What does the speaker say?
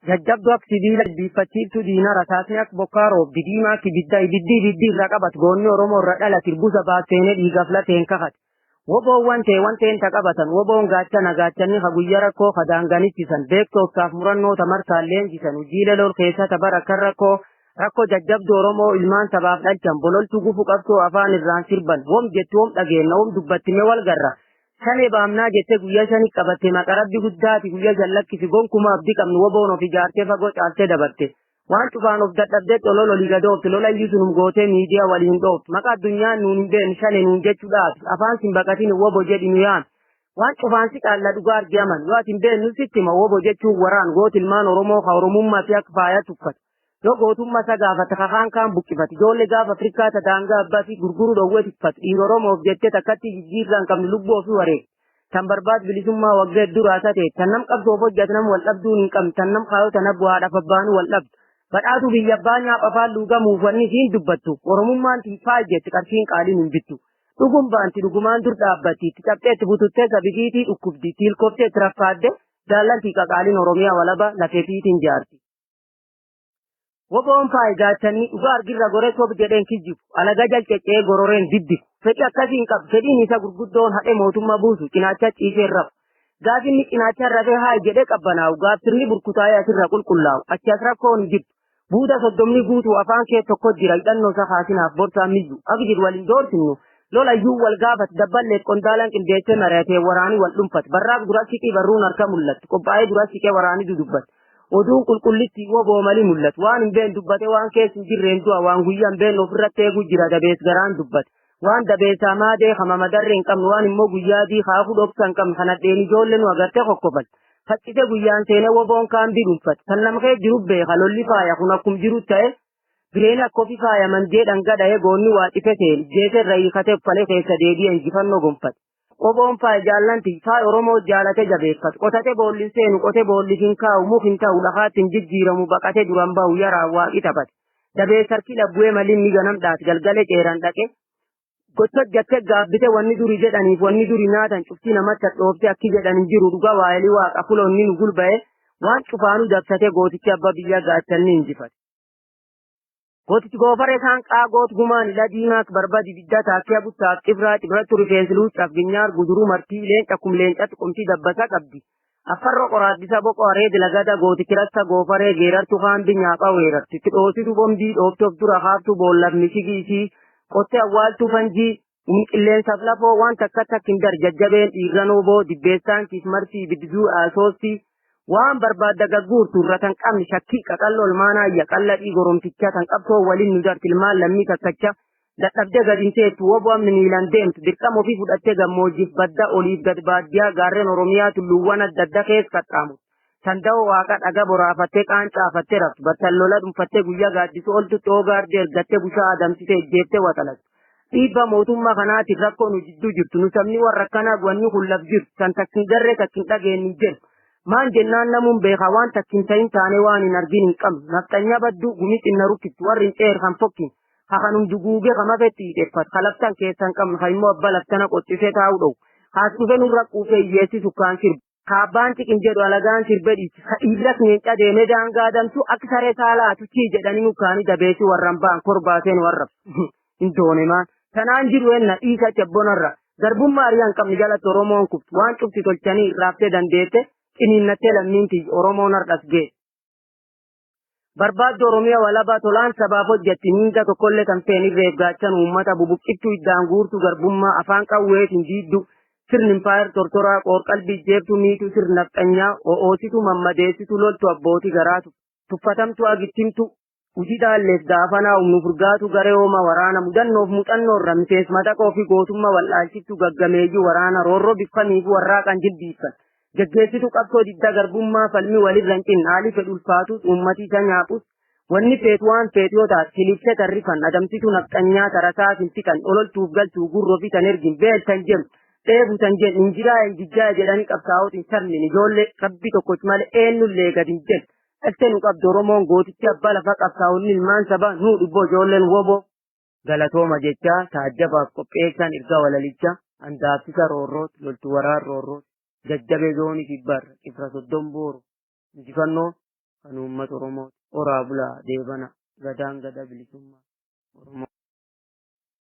jajjabdu ak sibiila biiffachiiftu diina rasaasni ak bokkaa roobdi diimaa ak ibiddi irra qabat goonni Oromoo irra dhalate irbusa baaseenee dhiigaaf lateen kakate. Woboon wanteen ta qabatan woboon gaachanni ka guyya rakkoo ka daanganittisan beektooftaaf murannoota marsaan leenjisan hojiilee lol keessata bara kan rakkoo jajjabdu Oromoo ilmaan sabaaf dhalchan bololtuu gufu qabsoo afaan irraan sirban wom jetti wom dhageenna wom dubbattime wal garra. Shanee baamnaa jettee guyyaa shanii qabatte maqarabbi guddaati guyyaa jallakkisi gonkumaa abdii qabnu woboon of ijaartee fagoo caaltee dabarte. Waan cufaan of dadhabdee olol olii gadoofte lola iyyusunum gootee miidiyaa waliin dhoofte maqaa addunyaan nuun hin beekne shane nuun jechuudhaaf afaan sin baqatin wobo jedhi nu yaame. Waan cufaan si qaalla dhugaa argaman yoo ati hin beeknu sitti hima wobo jechuun waraan gooti ilmaan Oromoo ka Oromummaa fi akka faayaa tuffate. Yoo gootummaa isa gaafate kakaan kaan buqqifate ijoollee gaafa Afrikaa ta daangaa abbaa fi gurguruu dhowwee tiffate dhiira Oromoof jettee takkatti jijjiirraa hin qabne lubbuu ofii wareegde. Tan barbaad bilisummaa waggaa duraa taate tan nam qabsoof hojjate nam wal dhabduun hin qabne tan nam kaayoo tan bu'aadhaaf abbaanu wal dhabdu. Badhaatu biyya abbaa nyaapha afaan luugamuuf wanni siin dubbattu Oromummaan tiifaa jetti qarshiin qaaliin hin bittu. Dhugum baanti dhugumaan dur dhaabbatti itti cabxeetti bututtee sabigiitii dhukkubdi tiilkoftee itti raffaadde jaallantii qaqaaliin Oromiyaa walaba lafeefiitiin jaarti. Woboon faayi gaachanii dhugaa argirra goree sob jedheen kijjibu alaga jalcecee gororeen diddiku fedhi akkasiin qabu fedhiin isa gurguddoon haadhe mootummaa buusu cinaacha ciisee rafu. Gaafinni cinaacha rafee haa jedhee qabbanaa'u gaafsirni burkutaa'ee asirra qulqullaa'u achi as rakkoon jibbu. Buuda soddomni guutuu afaan kee tokko jira hidhannoo isaa kaasinaaf borsaa miyyu akka jiru waliin doorsinu lolayyuu wal gaafate dabballeef qondaalaan qindeessee mari'atee waraanii wal dhuunfate barraaq dura siqii barruun harka mul'atti qophaa'ee dura siqee waraanii dudubbate oduun qulqullitti woboo malii mul'atu waan hin beekne dubbate waan keessa hin jirreen du'a waan guyyaa hin beekne ofirratti eeguu jira dabees garaan dubbate waan dabeesaa maadee hama madarree hin qabne waan immoo guyyaadii haafuu dhoksa hin qabne kana dheen ijoollee nu agartee kokkofate. Faccite guyyaan seenee woboon kaan bidunfate kan nama kee jiru beeka lolli faaya kun akkum jiru ta'e bireen akka ofii faayaman jedhan gadha'ee goonni waa cife seen jeesee irra hiikatee uffalee keessa deebi'ee injifannoo gonfate. Woboon faaya jaallanti faaya Oromoo jaalate jabeeffate qotate boolli seenu qote boolli hin kaa'u muk hin ta'u lafaatti hin jijjiiramu baqatee duran bahu yaraan waaqi taphate. Dabees harki labbu'ee maliin ni ganam dhaate galgalee ceeran dhaqe. Gocha jatte gaabbite wanni duri jedhaniif wanni duri nyaatan cuftii namatti dhoofte akki jedhan hin jiru dhugaa waa'ee waaqa fuloonni nu gulba'e waan cufaanuu dabsate gootichi abbaa biyyaa gaachanni injifate. Gootichi goofaree isaan qaagoot gumaan ila diimaak barbadi bidda taakkee buttaaf cibratti rifeensi luucaaf ginyaar guduruu martii leenca kum leencatti qumtii dabbasa qabdi. Affarra qoraaddisa boqoo areedi lagada gootichi rassa goofaree geerartu haambi nyaapha weerarti itti dhoositu bombii dhooftuuf dura haaftu boollaf mishigiisii. Qottee awwaaltuu fanjii qilleensaaf lafoo waan takka takkin dar jajjabeen dhiirran oboo dibbeessaan kismarsii bidduu asoostii waan barbaadda gagguurtu irra tan qabni shakkii qaqalloo olmaanaa yaqalladhii goromtichaa tan qabsoo waliin nu darti ilmaan lammii takkacha dadhabdee gadi hin teettu woboo amni miilan deemtu dirqama ofii fudhattee gammoojjiif badda oliif gad baadiyyaa gaarreen Oromiyaa tulluuwwan adda addaa keessa qaxxaamu. Sanda'oo waaqa dhaga boraafattee qaancaafattee raftu battallola dhuunfattee guyyaa gaaddisuu oltu xoogaardee ergattee bushaa adamsitee ejjeettee waxalatu. Dhiibba mootummaa kanaatiin rakkoo nu jidduu jirtu nu sabni warra akkanaa wanni hullaf jirtu san takkin garree takkin dhageenyu jedhu. Maan jennaan namuun beekaa waan takkin ta'in taanee waan hin argin hin qabnu nafxanya badduu gumii xinna rukkittu warri hin ceer kan fokkin hakanum juguugee kamafetti hidheeffatu kalaftan keessan qabnu ha immoo abba laftana qoxxisee taa'uu dhowu. Haas dhufe nurra quufee hiyyeessisu kaan sirbu. Kaabbaan xiqqin jedhu alagaan sirbedhiitti dhiirras miinca deemee daangaa adamsu akka saree saalaatu chii jedhanii mukaanii dabeessi warran ba'an korbaaseen warra hin doonemaan tanaan jiru enna dhiisa cabbonarra garbummaa ari'aan qabni jalatti Oromoon kuftu waan cufti tolchanii irraaftee dandeette ciniinnattee lammiinti Oromoon har'as ga'e. Barbaaddu Oromiyaa walabaa tolaan sabaaf hojjetti miinda tokkollee kan feenirreef gaachan uummata bubuqqittuu iddaan guurtu garbummaa afaan qawweetiin diiddu. Sirni impaayar tortoraa qoorqalbii jeeftu miitu sirna nafxanyaa o'oositu mammadeessitu loltu abbootii garaatu tuffatamtu agittimtu hujii dhaalleef gaafanaa humnu furgaatu garee hooma waraana mudannoof muuxannoorra miseensa madaqoo fi gootummaa wal'aalchiftu gaggameeyyuu waraana roorroo biffaniif warraaqan jilbiifan geggeessitu qabsoo didda garbummaa falmii walirra hin cinnaalii fedhulfaatus uummatii isa nyaapus wanni feetu waan feetu yoo taate silibsee tarrifan adamsitu nafxanyaa tarasaa finfiqan ololtuuf galtuu gurroo fi tan ergin beeltan jedhu. Eebutan jedhu injiraa injijjaa jedhanii qabsaa'ootiin sarmin ijoollee rabbi tokkoch malee eenyullee gadi hin jedhu. Dhaltee nu qabdu Oromoon gootichi abbaa lafa qabsaa'onni ilmaan sabaa nuu dhubboo ijoolleen woboo. Galatooma jechaa taajjabaaf qopheessan erga walalicha handaaffisa roorroot loltu waraan roorroot jajjabee zoonii kibbarra cifra soddon booru injifannoo kan uummata Oromoo. Oraa bulaa deebana gadaan gada bilisummaa Oromoo.